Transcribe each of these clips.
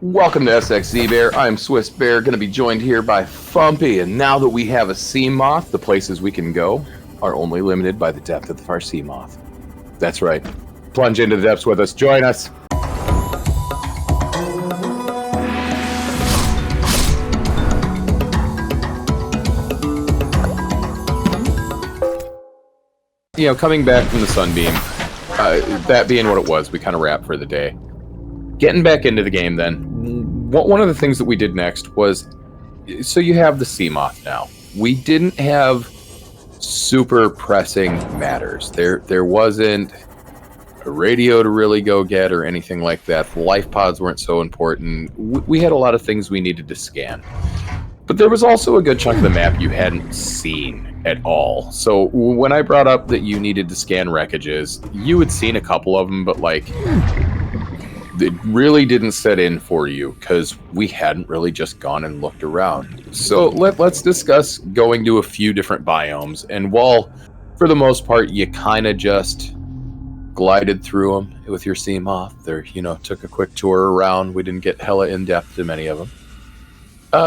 Welcome to SXZBear. I'm Swiss Bear, going to be joined here by Phumpy, and now that we have a sea moth, the places we can go are only limited by the depth of our sea moth. That's right. Plunge into the depths with us. Join us. Coming back from the sunbeam, that being what it was, we kind of wrapped for the day. Getting back into the game then, one of the things that we did next was, so you have the sea moth now. We didn't have super pressing matters. There wasn't a radio to really go get or anything like that. The life pods weren't so important. We had a lot of things we needed to scan. But there was also a good chunk of the map you hadn't seen at all. So when I brought up that you needed to scan wreckages, you had seen a couple of them, but it really didn't set in for you because we hadn't really just gone and looked around. So let's discuss going to a few different biomes. And while, for the most part, you kind of just glided through them with your sea moth, or took a quick tour around. We didn't get hella in depth to many of them.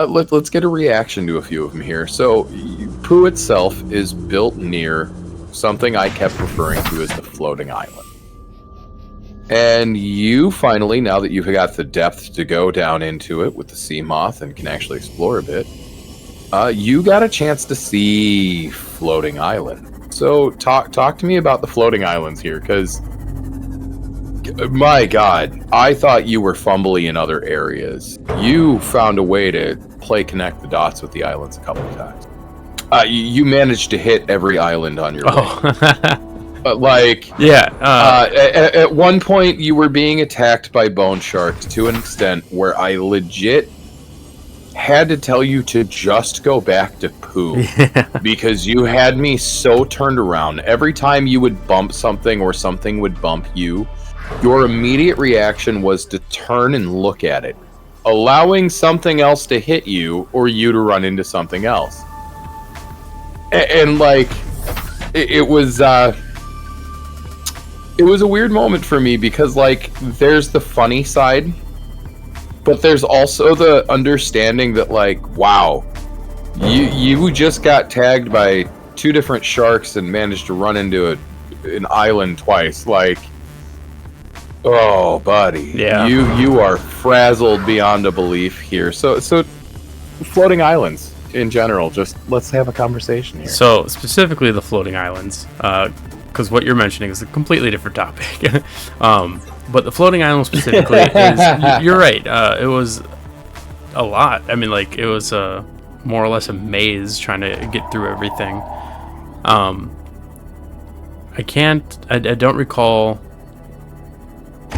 Let's get a reaction to a few of them here. So, Phu itself is built near something I kept referring to as the floating island. And you finally, now that you've got the depth to go down into it with the sea moth and can actually explore a bit, you got a chance to see floating island. So talk to me about the floating islands here, because my God, I thought you were fumbly in other areas. You found a way to connect the dots with the islands a couple of times. You managed to hit every island on your way. But at one point you were being attacked by bone sharks to an extent where I legit had to tell you to just go back to Phu because you had me so turned around. Every time you would bump something or something would bump you, your immediate reaction was to turn and look at it, allowing something else to hit you or you to run into something else. And it was a weird moment for me because there's the funny side, but there's also the understanding that wow, you just got tagged by two different sharks and managed to run into an island twice. Oh, buddy, yeah, you are frazzled beyond a belief here. So floating islands in general, just let's have a conversation here. So specifically the floating islands, because what you're mentioning is a completely different topic. But the floating island specifically is, you're right, it was a lot. I mean, it was more or less a maze trying to get through everything. I don't recall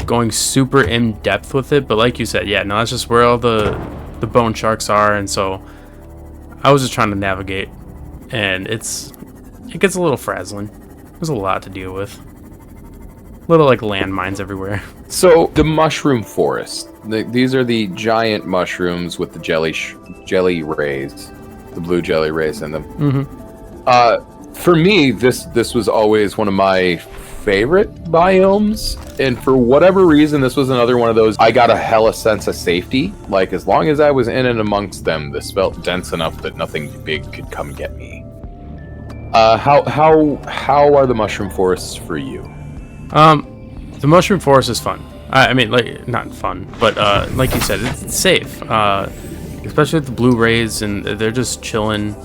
going super in depth with it, but like you said, that's just where all the bone sharks are, and so I was just trying to navigate, and it gets a little frazzling. There's a lot to deal with. Little landmines everywhere. So the mushroom forest. These are the giant mushrooms with the jelly rays, the blue jelly rays in them. Mm-hmm. For me, this was always one of my favorite biomes, and for whatever reason, this was another one of those. I got a hella sense of safety. As long as I was in and amongst them, this felt dense enough that nothing big could come get me. How are the mushroom forests for you? The mushroom forest is fun. I mean, not fun, but like you said, it's safe. Especially with the blue rays, and they're just chilling.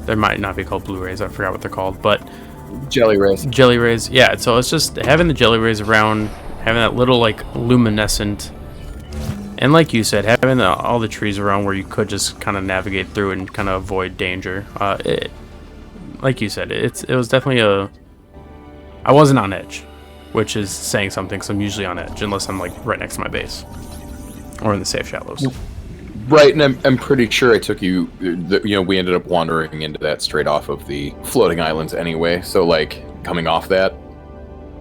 They might not be called blue rays. I forgot what they're called, but jelly rays. Yeah. So it's just having the jelly rays around, having that little luminescent. And like you said, having all the trees around where you could just kind of navigate through and kind of avoid danger. Like you said, it was definitely I wasn't on edge, which is saying something, because I'm usually on edge unless I'm right next to my base or in the safe shallows. Right, and I'm pretty sure I took you. We ended up wandering into that straight off of the floating islands anyway. So coming off that.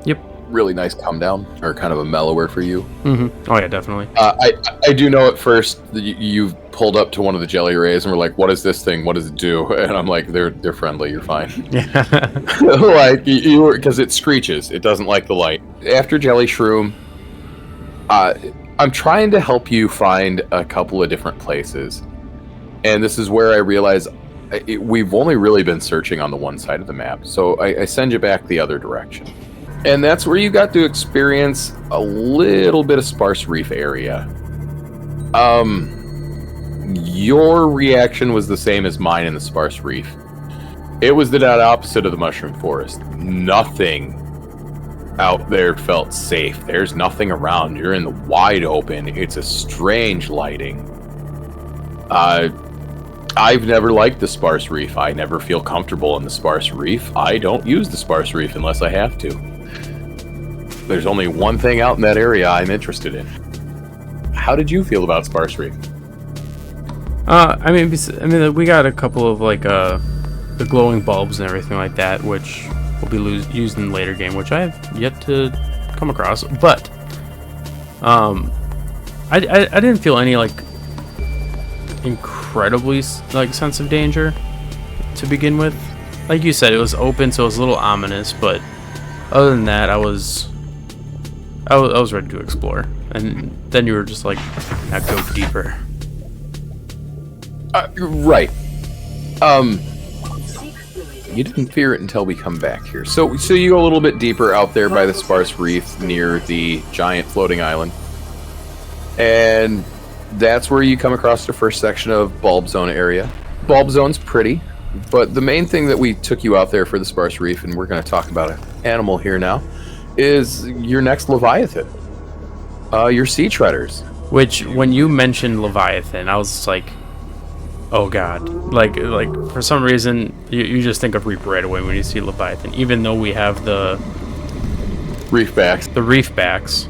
Yep. Really nice come down, or kind of a mellower for you. Mm-hmm. Oh yeah, definitely. I do know at first that you pulled up to one of the jelly rays and were like, "What is this thing? What does it do?" And I'm like, "They're friendly. You're fine." Yeah. Because it screeches. It doesn't like the light. After jelly shroom, I'm trying to help you find a couple of different places. And this is where I realize we've only really been searching on the one side of the map. So I send you back the other direction. And that's where you got to experience a little bit of sparse reef area. Your reaction was the same as mine in the sparse reef. It was the dead opposite of the mushroom forest. Nothing out there felt safe. There's nothing around. You're in the wide open. It's a strange lighting. I've never liked the sparse reef. I never feel comfortable in the sparse reef. I don't use the sparse reef unless I have to. There's only one thing out in that area I'm interested in. How did you feel about sparse reef? I mean, we got a couple of like the glowing bulbs and everything like that, which will be used in the later game, which I have yet to come across. But I didn't feel any like incredibly like sense of danger to begin with. Like you said, it was open, so it was a little ominous. But other than that, I was ready to explore. And then you were just like, "Now go deeper." Right. You didn't fear it until we come back here. So you go a little bit deeper out there by the sparse reef near the giant floating island. And that's where you come across the first section of Bulb Zone area. Bulb Zone's pretty, but the main thing that we took you out there for the sparse reef, and we're going to talk about an animal here now, is your next Leviathan. Your sea treaders. Which, when you mentioned Leviathan, I was just like, oh god. Like for some reason, you just think of Reaper right away when you see Leviathan, even though we have the Reefbacks. The Reefbacks.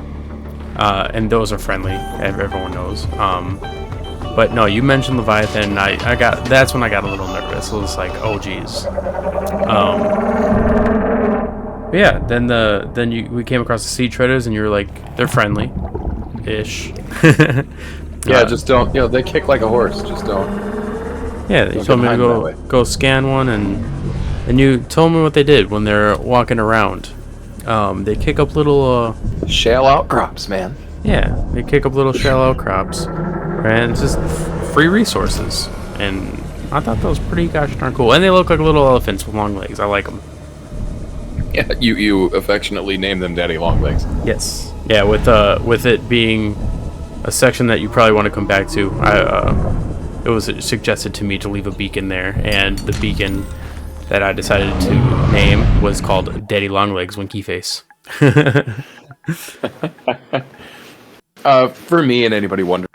And those are friendly, everyone knows. But no, you mentioned Leviathan, and that's when I got a little nervous. It was like, oh geez. But yeah, then we came across the sea treaders, and you were like, they're friendly-ish. Yeah, just don't. They kick like a horse. Just don't. Yeah, you told me to go scan one, and you told me what they did when they're walking around. They kick up little shale outcrops, man. Yeah, they kick up little shale outcrops, and it's just free resources. And I thought that was pretty gosh darn cool. And they look like little elephants with long legs. I like them. Yeah, you affectionately name them Daddy Longlegs. Yes. Yeah, with it being a section that you probably want to come back to, it was suggested to me to leave a beacon there, and the beacon that I decided to name was called Daddy Longlegs Winky Face. For me and anybody wondering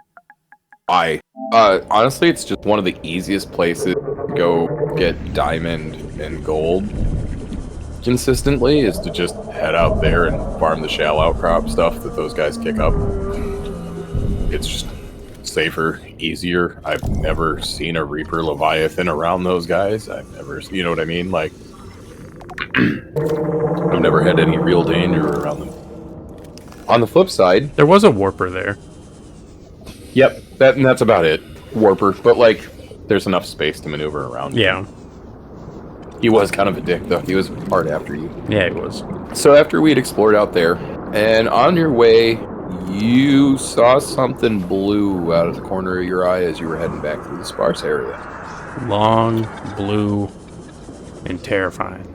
why, honestly, it's just one of the easiest places to go get diamond and gold consistently, is to just head out there and farm the shale outcrop stuff that those guys kick up. It's just safer, easier. I've never seen a Reaper Leviathan around those guys. I've never, you know what I mean? Like, I've never had any real danger around them. On the flip side, there was a warper there. Yep, that's about it. Warper, but like, there's enough space to maneuver around. Yeah. He was kind of a dick, though. He was hard after you. Yeah, he was. So after we'd explored out there, and on your way, you saw something blue out of the corner of your eye as you were heading back through the sparse area. Long, blue, and terrifying.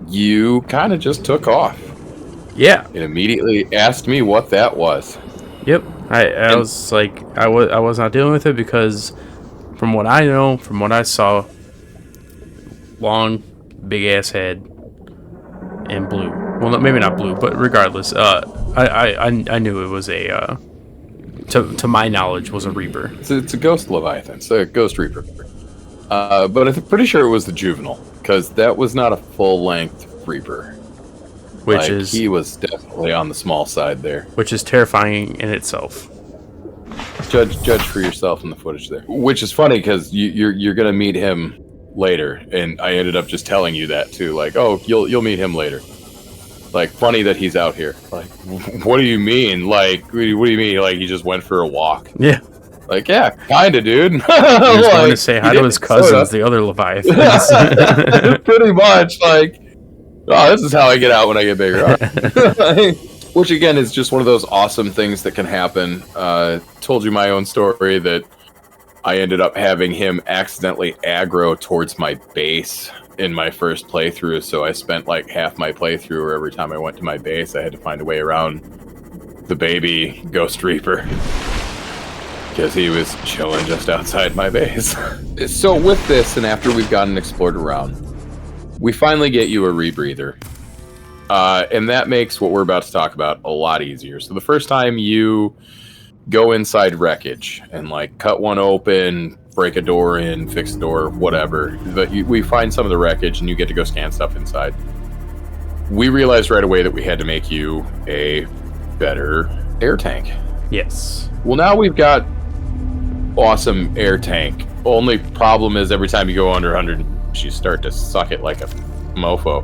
You kind of just took off. Yeah. And immediately asked me what that was. Yep. I was like, I was not dealing with it because from what I know, from what I saw, long, big-ass head, and blue. Well, maybe not blue, but regardless, I knew it was a, to my knowledge, was a Reaper. It's a ghost Leviathan. It's a ghost Reaper. But I'm pretty sure it was the juvenile, because that was not a full-length Reaper. Which is... He was definitely on the small side there. Which is terrifying in itself. Judge for yourself in the footage there. Which is funny, because you're going to meet him later, and I ended up just telling you that, too. Like, oh, you'll meet him later. Like, funny that he's out here. Like, what do you mean? Like, what do you mean? Like, he just went for a walk? Yeah. Like, yeah, kinda, dude. He was going to say hi to his cousins, the other Leviathans. Pretty much, like, oh, this is how I get out when I get bigger. Which again is just one of those awesome things that can happen. Told you my own story that I ended up having him accidentally aggro towards my base in my first playthrough, so I spent like half my playthrough where every time I went to my base I had to find a way around the baby Ghost Reaper. Because he was chilling just outside my base. So with this, and after we've gotten explored around, we finally get you a rebreather. And that makes what we're about to talk about a lot easier. So the first time you go inside wreckage and like cut one open, break a door in, fix a door, whatever. But we find some of the wreckage and you get to go scan stuff inside. We realized right away that we had to make you a better air tank. Yes. Well, now we've got awesome air tank. Only problem is every time you go under 100, you start to suck it like a mofo.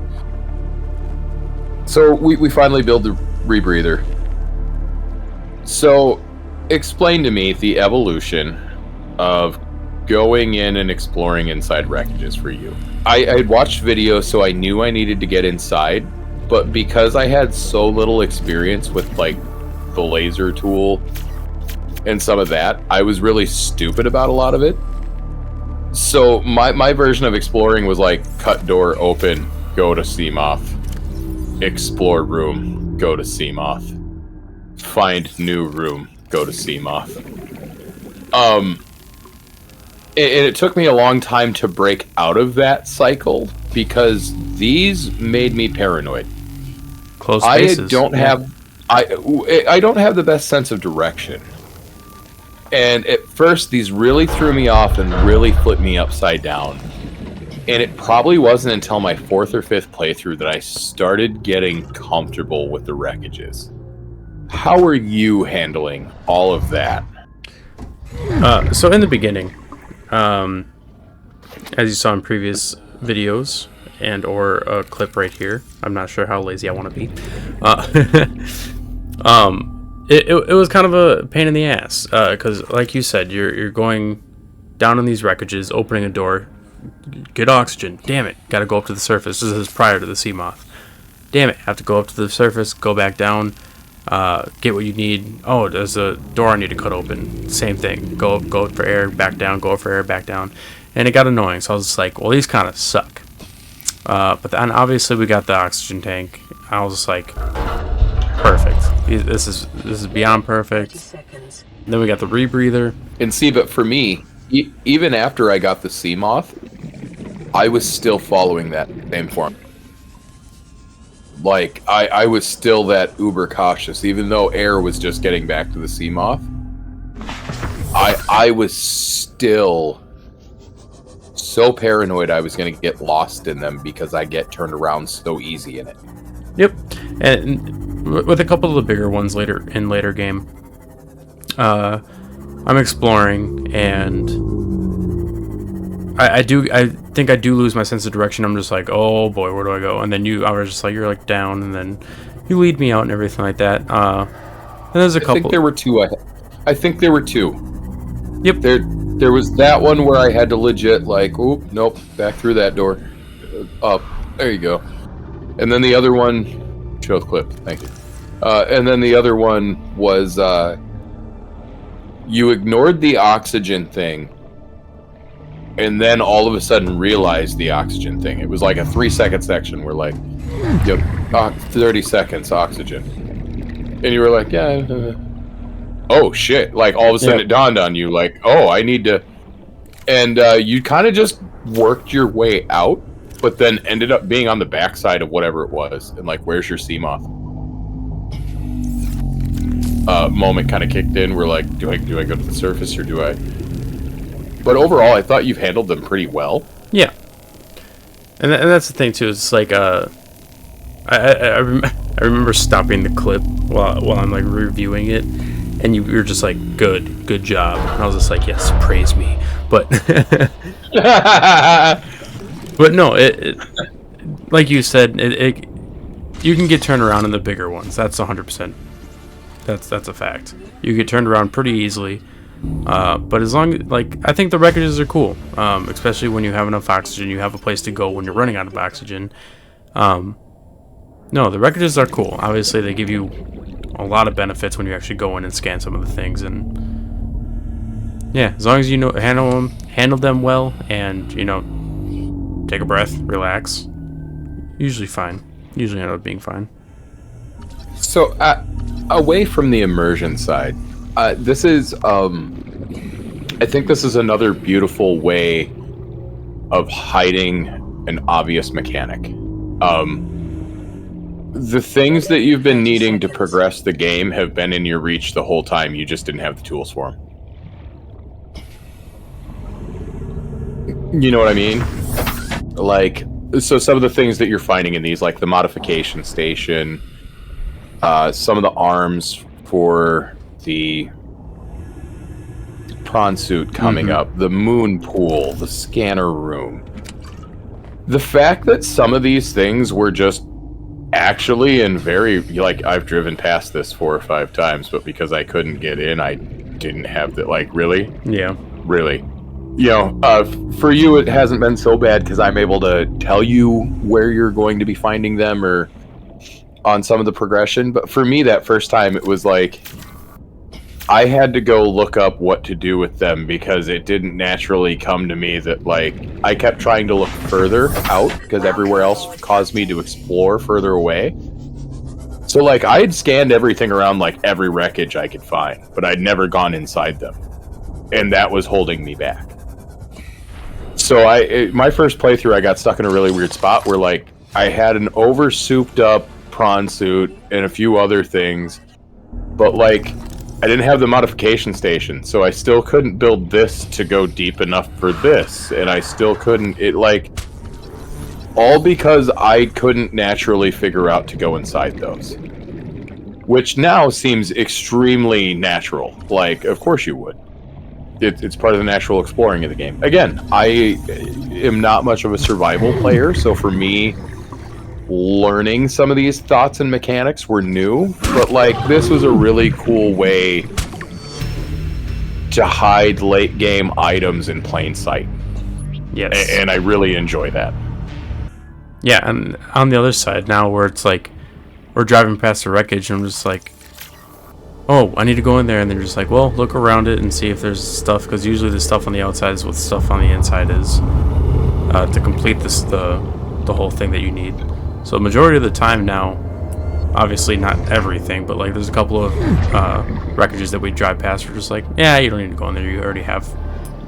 So we finally build the rebreather. So explain to me the evolution of going in and exploring inside wreckages for you. I'd watched videos, so I knew I needed to get inside, but because I had so little experience with like the laser tool and some of that, I was really stupid about a lot of it. So my version of exploring was like cut door open, go to Seamoth, explore room, go to Seamoth, find new room, go to Seamoth. And it took me a long time to break out of that cycle because these made me paranoid. Close spaces. I don't have the best sense of direction. And at first, these really threw me off and really flipped me upside down. And it probably wasn't until my 4th or 5th playthrough that I started getting comfortable with the wreckages. How are you handling all of that? So in the beginning, as you saw in previous videos and or a clip right here, I'm not sure how lazy I want to be. It was kind of a pain in the ass, because like you said, you're going down in these wreckages, opening a door, get oxygen, damn it, gotta go up to the surface. This is prior to the Seamoth. Damn it, have to go up to the surface, go back down, get what you need. Oh, there's a door I need to cut open. Same thing, go for air, back down, go for air, back down. And it got annoying, so I was just like, well, these kind of suck. But then obviously we got the oxygen tank. I was just like, perfect. This is beyond perfect. Then we got the rebreather. And see, but for me, even after I got the Seamoth, I was still following that same form. Like, I was still that uber cautious, even though air was just getting back to the Seamoth. I was still so paranoid I was going to get lost in them because I get turned around so easy in it. Yep, and with a couple of the bigger ones later game, I'm exploring and I think I do lose my sense of direction. I'm just like, oh boy, where do I go? And then I was just like, you're like down, and then you lead me out and everything like that. And there's a couple. I think there were two. I think there were two. Yep. There was that one where I had to legit like, oop, nope, back through that door, up. There you go. And then the other one, show the clip. Thank you. And then the other one was you ignored the oxygen thing. And then all of a sudden realized the oxygen thing. It was like a 3-second section where like, yep, 30 seconds oxygen. And you were like, yeah. Oh shit. Like all of a sudden it dawned on you like, oh, I need to. And you kind of just worked your way out, but then ended up being on the backside of whatever it was. And like, where's your Seamoth? Moment kind of kicked in. We're like, do I go to the surface or do I? But overall, I thought you've handled them pretty well. Yeah, and that's the thing too. It's like I remember stopping the clip while I'm like reviewing it, and you were just like, good job. And I was just like, yes, praise me. But but no, it like you said, it you can get turned around in the bigger ones. That's 100%. That's a fact. You get turned around pretty easily. But as long like I think the wreckages are cool, especially when you have enough oxygen, you have a place to go when you're running out of oxygen. No, the wreckages are cool. Obviously, they give you a lot of benefits when you actually go in and scan some of the things. And yeah, as long as you know handle them well, and take a breath, relax, usually fine. Usually end up being fine. So, away from the immersion side, this is, I think this is another beautiful way of hiding an obvious mechanic. The things that you've been needing to progress the game have been in your reach the whole time. You just didn't have the tools for them. You know what I mean? Like, so some of the things that you're finding in these, like the modification station, some of the arms for the prawn suit coming up, the moon pool, the scanner room. The fact that some of these things were just actually and very, like, I've driven past this 4 or 5 times, but because I couldn't get in, I didn't have the, like, really? Yeah. Really. For you, it hasn't been so bad because I'm able to tell you where you're going to be finding them or on some of the progression. But for me, that first time, it was like I had to go look up what to do with them because it didn't naturally come to me that, like, I kept trying to look further out because everywhere else caused me to explore further away. So, like, I had scanned everything around, like, every wreckage I could find, but I'd never gone inside them. And that was holding me back. So my first playthrough, I got stuck in a really weird spot where, like, I had an over-souped up prawn suit and a few other things, but, like, I didn't have the modification station, so I still couldn't build this to go deep enough for this, and I still couldn't, all because I couldn't naturally figure out to go inside those. Which now seems extremely natural. Like, of course you would. It's part of the natural exploring of the game. Again, I am not much of a survival player, so for me, learning some of these thoughts and mechanics were new, but, like, this was a really cool way to hide late game items in plain sight. Yes. And I really enjoy that. Yeah, and on the other side now, where it's like we're driving past the wreckage, and I'm just like, oh, I need to go in there, and they're just like, well, look around it and see if there's stuff, because usually the stuff on the outside is what stuff on the inside is, to complete the whole thing that you need. So the majority of the time now, obviously not everything, but, like, there's a couple of wreckages that we drive past, we're just like, yeah, you don't need to go in there, you already have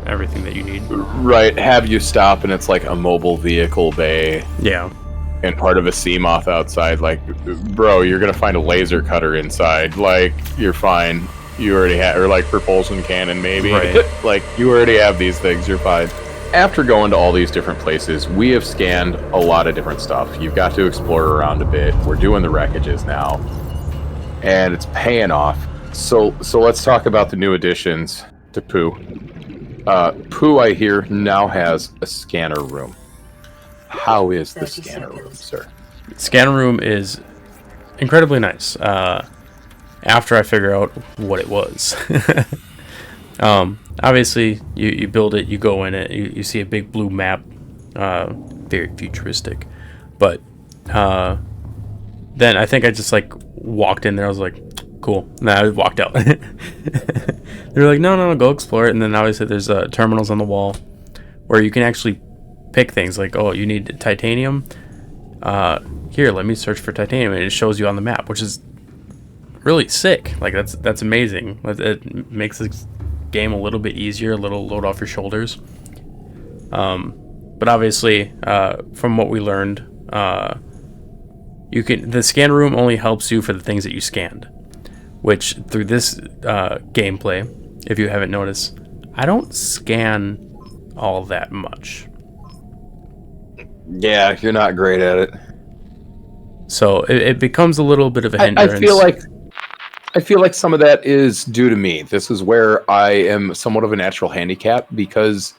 everything that you need. Right, have you stop, and it's like a mobile vehicle bay. Yeah. And part of a sea moth outside, like, bro, you're gonna find a laser cutter inside. Like, you're fine. You already have, or like propulsion cannon, maybe. Right. Like, you already have these things. You're fine. After going to all these different places, we have scanned a lot of different stuff. You've got to explore around a bit. We're doing the wreckages now, and it's paying off. So let's talk about the new additions to Pooh. Pooh, I hear, now has a scanner room. How is the scanner room, sir? Scanner room is incredibly nice. After I figure out what it was. Obviously, you build it, you go in it, you see a big blue map, very futuristic. But then I think I just, like, walked in there. I was like, cool. And then I walked out. They were like, no, go explore it. And then obviously there's terminals on the wall where you can actually pick things like, oh, you need titanium. Here, let me search for titanium, and it shows you on the map, which is really sick. Like, that's amazing. It makes this game a little bit easier, a little load off your shoulders. But obviously, from what we learned, the scan room only helps you for the things that you scanned. Which, through this gameplay, if you haven't noticed, I don't scan all that much. Yeah, you're not great at it. So it becomes a little bit of a hindrance. I feel like some of that is due to me. This is where I am somewhat of a natural handicap, because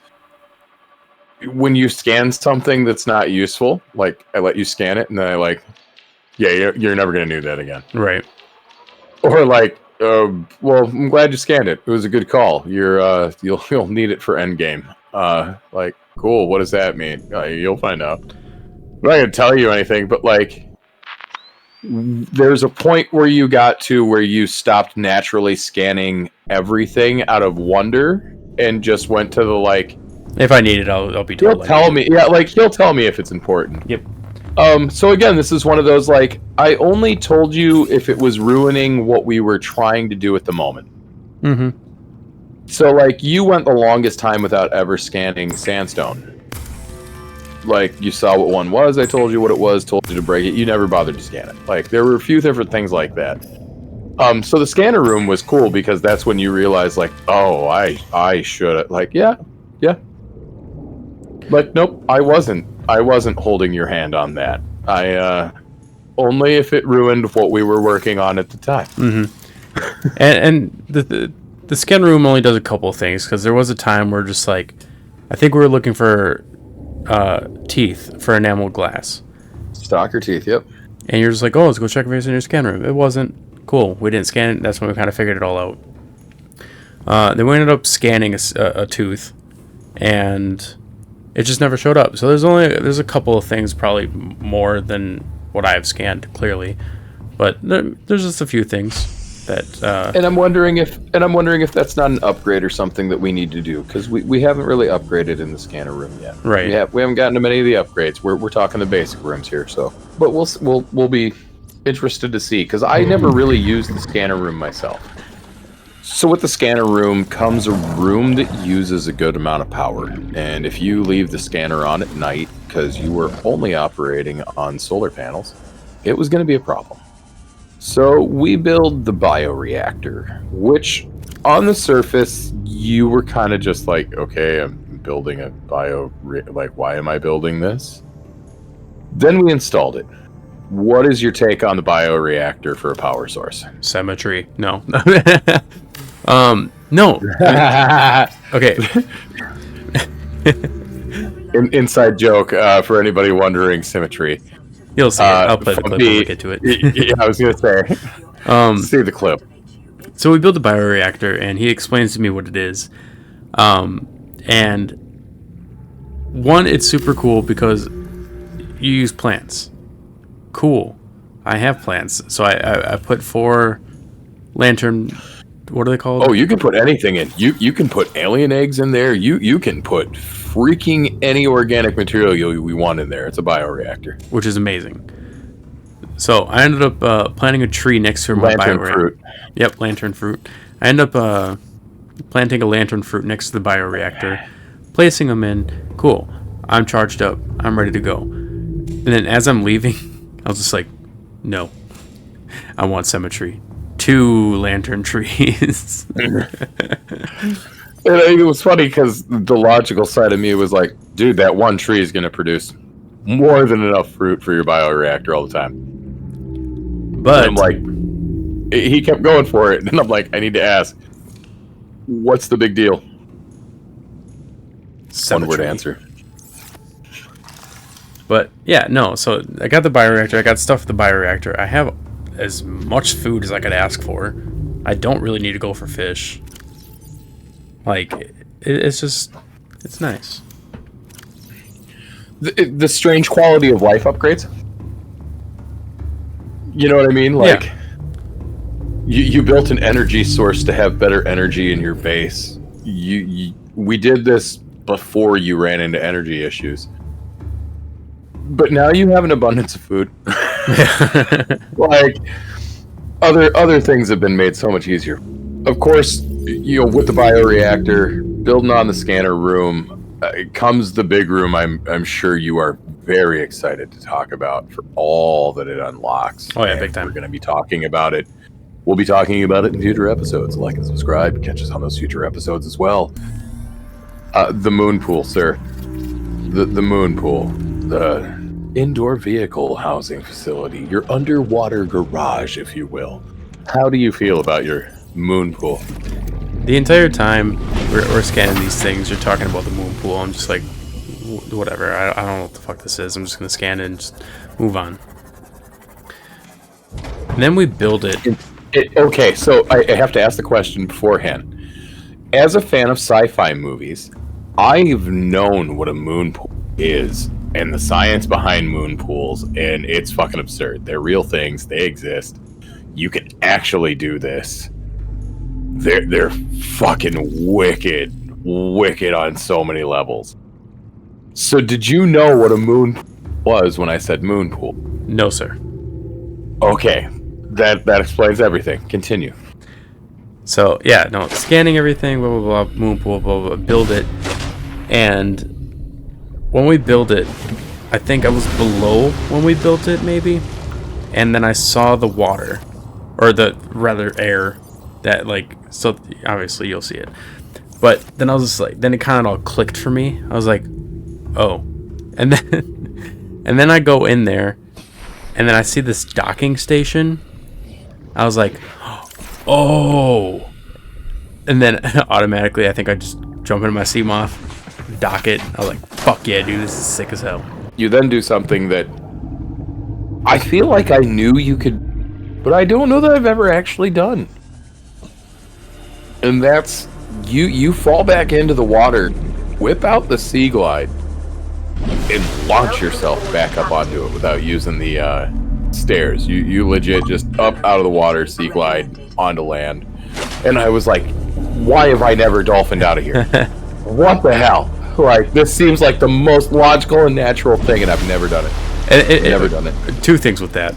when you scan something that's not useful, like, I let you scan it, and then I like, yeah, you're never going to do that again. Right. Or like, well, I'm glad you scanned it. It was a good call. You'll need it for endgame. Like, cool. What does that mean? You'll find out. I'm not going to tell you anything, but, like, there's a point where you got to where you stopped naturally scanning everything out of wonder and just went to the like. If I need it, I'll be told. He'll tell me, yeah, like he'll tell me if it's important. Yep. So again, this is one of those like I only told you if it was ruining what we were trying to do at the moment. Mm-hmm. So like you went the longest time without ever scanning sandstone. Like you saw what one was, I told you what it was, told you to break it. You never bothered to scan it. Like there were a few different things like that. So the scanner room was cool because that's when you realize like, oh, I should like yeah. Like nope, I wasn't holding your hand on that. I only if it ruined what we were working on at the time. Mm-hmm. and the scan room only does a couple of things because there was a time where just like I think we were looking for teeth for enameled glass. Stalker teeth, yep. And you're just like, oh, let's go check if it's in your scan room. It wasn't. Cool. We didn't scan it. That's when we kind of figured it all out. Then we ended up scanning a tooth, and it just never showed up. So there's a couple of things, probably more than what I've scanned clearly, but there's just a few things that. And I'm wondering if that's not an upgrade or something that we need to do because we haven't really upgraded in the scanner room yet. Right. We haven't gotten to many of the upgrades. We're talking the basic rooms here. So, but we'll be interested to see because I never really used the scanner room myself. So with the scanner room comes a room that uses a good amount of power, and if you leave the scanner on at night because you were only operating on solar panels, it was going to be a problem. So we build the bioreactor, which on the surface you were kind of just like, okay, I'm building a like why am I building this? Then we installed it. What is your take on the bioreactor for a power source? Symmetry. No. No. Okay. Inside joke for anybody wondering, symmetry. You'll see it. I'll play the clip when we get to it. Yeah, I was going to say. See the clip. So we built a bioreactor, and he explains to me what it is. And one, it's super cool because you use plants. Cool. I have plants. So I put 4 lantern... What are they called? Oh, you can put anything in. You can put alien eggs in there. You can put freaking any organic material we want in there. It's a bioreactor. Which is amazing. So I ended up planting a tree next to my lantern bioreactor. Fruit. Yep, lantern fruit. I ended up planting a lantern fruit next to the bioreactor, placing them in. Cool. I'm charged up. I'm ready to go. And then as I'm leaving, I was just like, no. I want symmetry. 2 lantern trees. And it was funny because the logical side of me was like, dude, that one tree is going to produce more than enough fruit for your bioreactor all the time. But I'm like, he kept going for it. And I'm like, I need to ask, what's the big deal? Symmetry. One word answer. But yeah, no. So I got the bioreactor. I got stuff for the bioreactor. I have as much food as I could ask for. I don't really need to go for fish. Like, it's nice. The strange quality of life upgrades. You know what I mean? Like, yeah. You built an energy source to have better energy in your base. We did this before you ran into energy issues. But now you have an abundance of food. Like, other things have been made so much easier. Of course, with the bioreactor, building on the scanner room, comes the big room I'm sure you are very excited to talk about for all that it unlocks. Oh, yeah, big time. We're going to be talking about it. We'll be talking about it in future episodes. Like and subscribe. Catch us on those future episodes as well. The moon pool, sir. The moon pool. The indoor vehicle housing facility. Your underwater garage, if you will. How do you feel about your moon pool? The entire time we're scanning these things, you're talking about the moon pool. I'm just like, whatever. I don't know what the fuck this is. I'm just going to scan it and just move on. And then we build it. Okay, so I have to ask the question beforehand. As a fan of sci-fi movies, I've known what a moon pool is and the science behind moon pools, and it's fucking absurd. They're real things. They exist. You can actually do this. They're fucking wicked on so many levels. So did you know what a moon was when I said moon pool? No, sir. Okay, that explains everything. Continue. So yeah, no, scanning everything, blah blah blah, moon pool, blah blah, build it, and when we build it, I think I was below when we built it, maybe, and then I saw the water, or the rather air, that like, so obviously you'll see it, but then I was just like, then it kind of all clicked for me. I was like, oh, and then I go in there, and then I see this docking station. I was like, oh, and then automatically I think I just jump into my Seamoth, dock it. I was like, fuck yeah, dude, this is sick as hell. You then do something that I feel like I knew you could, but I don't know that I've ever actually done. And that's, you fall back into the water, whip out the Sea Glide, and launch yourself back up onto it without using the stairs. You legit just up out of the water, Sea Glide onto land. And I was like, why have I never dolphined out of here? What the hell? Like, this seems like the most logical and natural thing, and I've never done it. Never done it. Two things with that.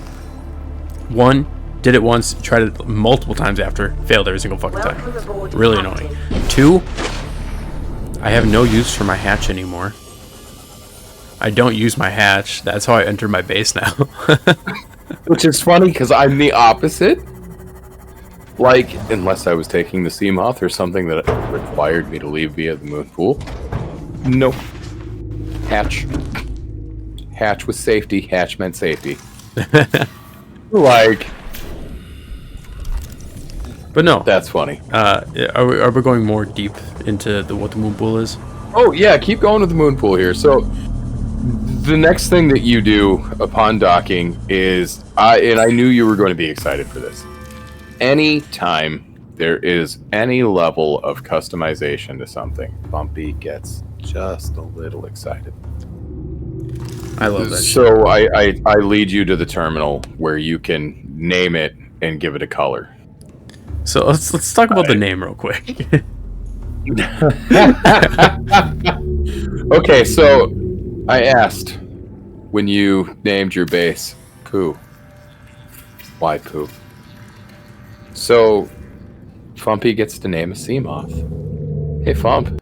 One, did it once, tried it multiple times after, failed every single fucking time. Really annoying. Two, I have no use for my hatch anymore. I don't use my hatch. That's how I enter my base now. Which is funny, because I'm the opposite. Like, unless I was taking the Seamoth or something that required me to leave via the moon pool. Nope. Hatch. Hatch was safety. Hatch meant safety. Like... But no. That's funny. Are we going more deep into what the moon pool is? Oh, yeah, keep going with the moon pool here. So, the next thing that you do upon docking is... and I knew you were going to be excited for this. Anytime there is any level of customization to something, Phumpy gets just a little excited. I love that. So I lead you to the terminal where you can name it and give it a color. So let's talk about the name real quick. Okay, so I asked when you named your base Pooh. Why Pooh? So, Phumpy gets to name a Seamoth. Hey, Phump.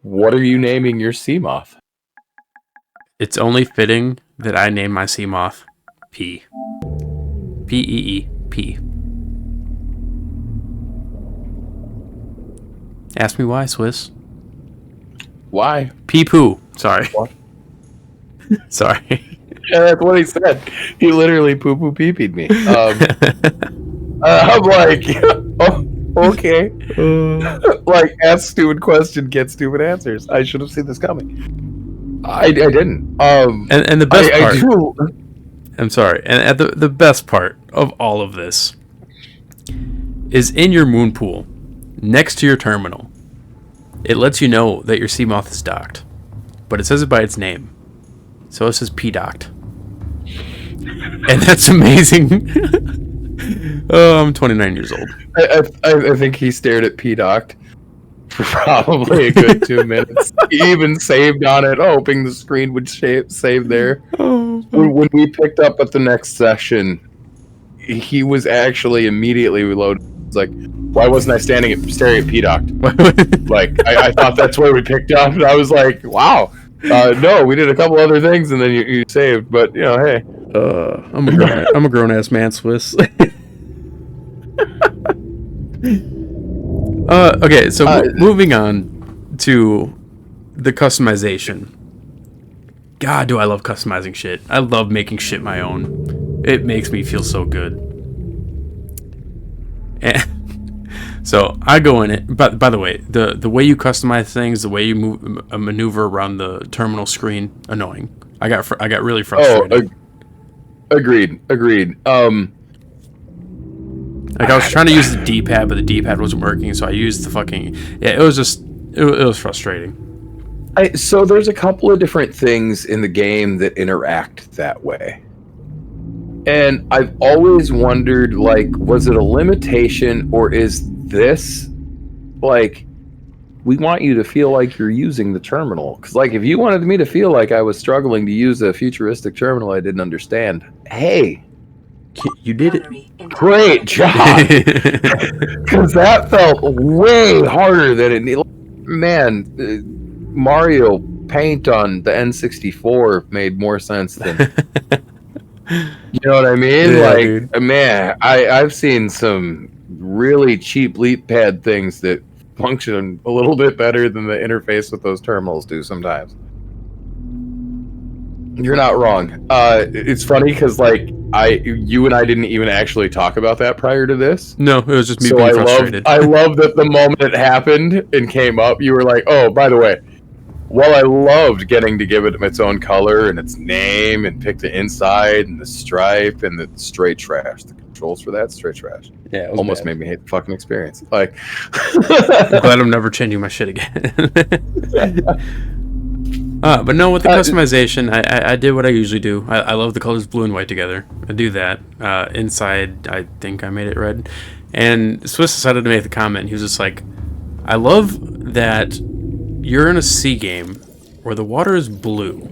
What are you naming your Seamoth? It's only fitting that I name my Seamoth P. P-E-E. P. Ask me why, Swiss. Why? Pee-poo. Sorry. What? Sorry. Yeah, that's what he said. He literally poo-poo pee-peed me. I'm like, oh, okay. Like, ask stupid question, get stupid answers. I should have seen this coming. I didn't. And the best part. I'm sorry. And at the best part of all of this is in your moon pool, next to your terminal. It lets you know that your Seamoth is docked, but it says it by its name. So it says P-docked. And that's amazing. Oh, I'm 29 years old. I think he stared at P-docked for probably a good 2 minutes. He even saved on it, hoping the screen would save there. Oh. When we picked up at the next session, he was actually immediately reloaded. It's like, why wasn't I staring at P-docked? Like, I thought that's where we picked up, and I was like, wow. No, we did a couple other things, and then you saved. But you know, hey, I'm a grown ass man, Swiss. Okay, so moving on to the customization. God, do I love customizing shit. I love making shit my own. It makes me feel so good. And so I go in it. But by the way, the way you customize things, the way you maneuver around the terminal screen, annoying. I got really frustrated. Agreed. Like, I was trying to use the D-pad, but the D-pad wasn't working, so I used the fucking... Yeah, it was just... It was frustrating. So there's a couple of different things in the game that interact that way. And I've always wondered, like, was it a limitation, or is this, like, we want you to feel like you're using the terminal? Because, like, if you wanted me to feel like I was struggling to use a futuristic terminal I didn't understand, hey, You did it. great job! Because that felt way harder than it needed. Man, Mario Paint on the N64 made more sense than... You know what I mean? Yeah, like, dude. man, I've seen some really cheap leap pad things that function a little bit better than the interface with those terminals do sometimes. You're not wrong. It's funny because, like, you and I didn't even actually talk about that prior to this. No, it was just me So being I frustrated. love that the moment it happened and came up, you were like, "Oh, by the way." While I loved getting to give it its own color and its name and pick the inside and the stripe and the straight trash, the controls for that straight trash. Yeah, it was Almost bad. made me hate the fucking experience. Like, I'm glad I'm never changing my shit again. But no, with the customization, I did what I usually do. I love the colors blue and white together. I do that. Inside, I think I made it red. And Swiss decided to make the comment. He was just like, I love that you're in a sea game where the water is blue.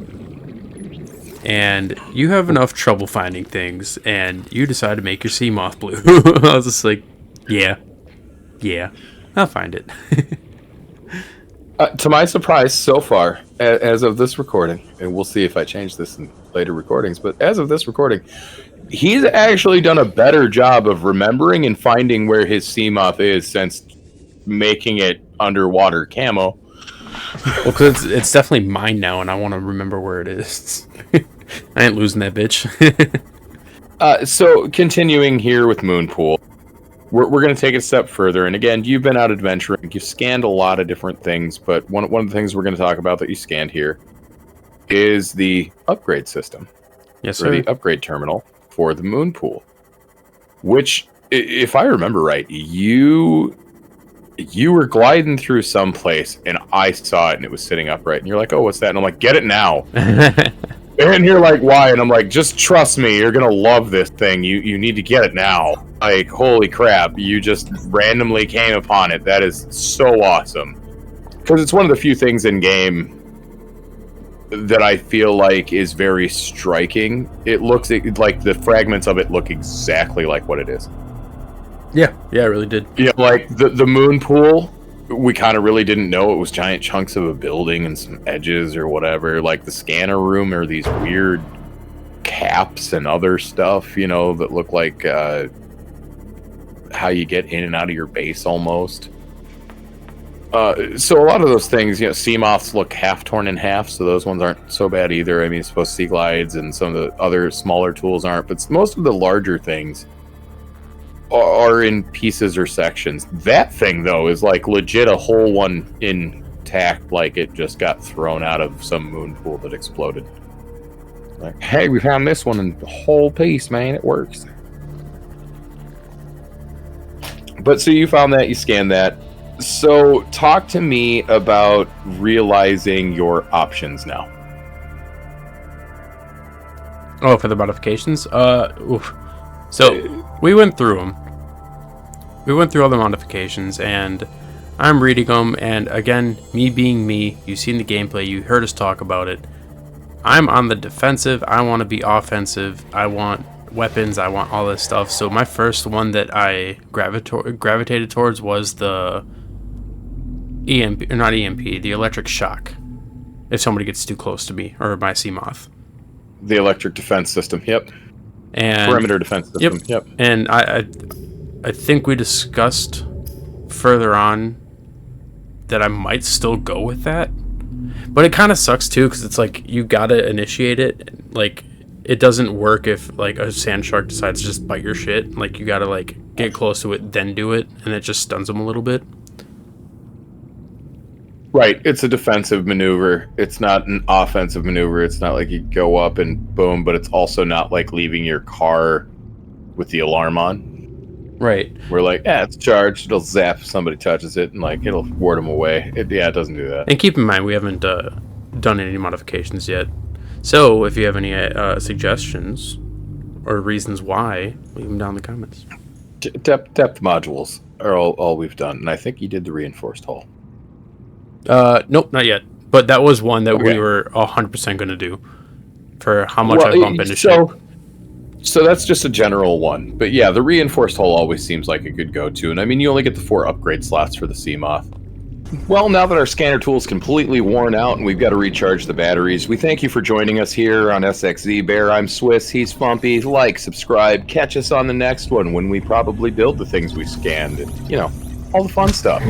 And you have enough trouble finding things, and you decide to make your sea moth blue. I was just like, yeah, I'll find it. to my surprise, so far, as of this recording, and we'll see if I change this in later recordings, but as of this recording, he's actually done a better job of remembering and finding where his sea moth is since making it underwater camo. Well, because it's definitely mine now, and I want to remember where it is. I ain't losing that bitch. So, continuing here with Moonpool, we're going to take it a step further. And again, you've been out adventuring. You've scanned a lot of different things, but one of the things we're going to talk about that you scanned here is the upgrade system. Yes, or sir. the upgrade terminal for the Moonpool. Which, if I remember right, you were gliding through some place, and I saw it, and it was sitting upright. And you're like, "Oh, what's that?" And I'm like, "Get it now." And you're like, "Why?" And I'm like, "Just trust me. You're gonna love this thing. You need to get it now." Like, holy crap! You just randomly came upon it. That is so awesome. Because it's one of the few things in game that I feel like is very striking. It looks like the fragments of it look exactly like what it is. Yeah, it really did. Yeah, like the moon pool, we kind of really didn't know it was giant chunks of a building and some edges or whatever. Like the scanner room are these weird caps and other stuff, that look like how you get in and out of your base almost. So a lot of those things, sea moths look half torn in half, so those ones aren't so bad either. I mean, supposed sea glides and some of the other smaller tools aren't, but most of the larger things are in pieces or sections. That thing, though, is like legit a whole one intact, like it just got thrown out of some moon pool that exploded. Like, hey, we found this one in the whole piece, man. It works. But so you found that, you scanned that. So talk to me about realizing your options now. Oh, for the modifications? Oof. So, we went through them. We went through all the modifications, and I'm reading them, and again, me being me, you've seen the gameplay, you heard us talk about it. I'm on the defensive, I want to be offensive, I want weapons, I want all this stuff, so my first one that I gravitated towards was the EMP, or not EMP, the electric shock, if somebody gets too close to me, or my sea moth. The electric defense system, yep. And perimeter defense system, yep. And I think we discussed further on that I might still go with that, but it kind of sucks too, because it's like you gotta initiate it. Like, it doesn't work if like a sand shark decides to just bite your shit. Like, you gotta like get close to it, then do it, and it just stuns them a little bit. Right, it's a defensive maneuver. It's not an offensive maneuver. It's not like you go up and boom, but it's also not like leaving your car with the alarm on. Right. We're like, yeah, it's charged. It'll zap if somebody touches it, and like it'll ward them away. It doesn't do that. And keep in mind, we haven't done any modifications yet. So if you have any suggestions or reasons why, leave them down in the comments. Depth modules are all we've done, and I think you did the reinforced hull. Nope, not yet. But that was one that Okay. we were 100% going to do for how much I bump into ship. So that's just a general one. But yeah, the reinforced hull always seems like a good go-to. And I mean, you only get the 4 upgrade slots for the Seamoth. Well, now that our scanner tool is completely worn out and we've got to recharge the batteries, we thank you for joining us here on SXZBear. I'm Swiss, he's Phumpy. Like, subscribe, catch us on the next one when we probably build the things we scanned and, all the fun stuff.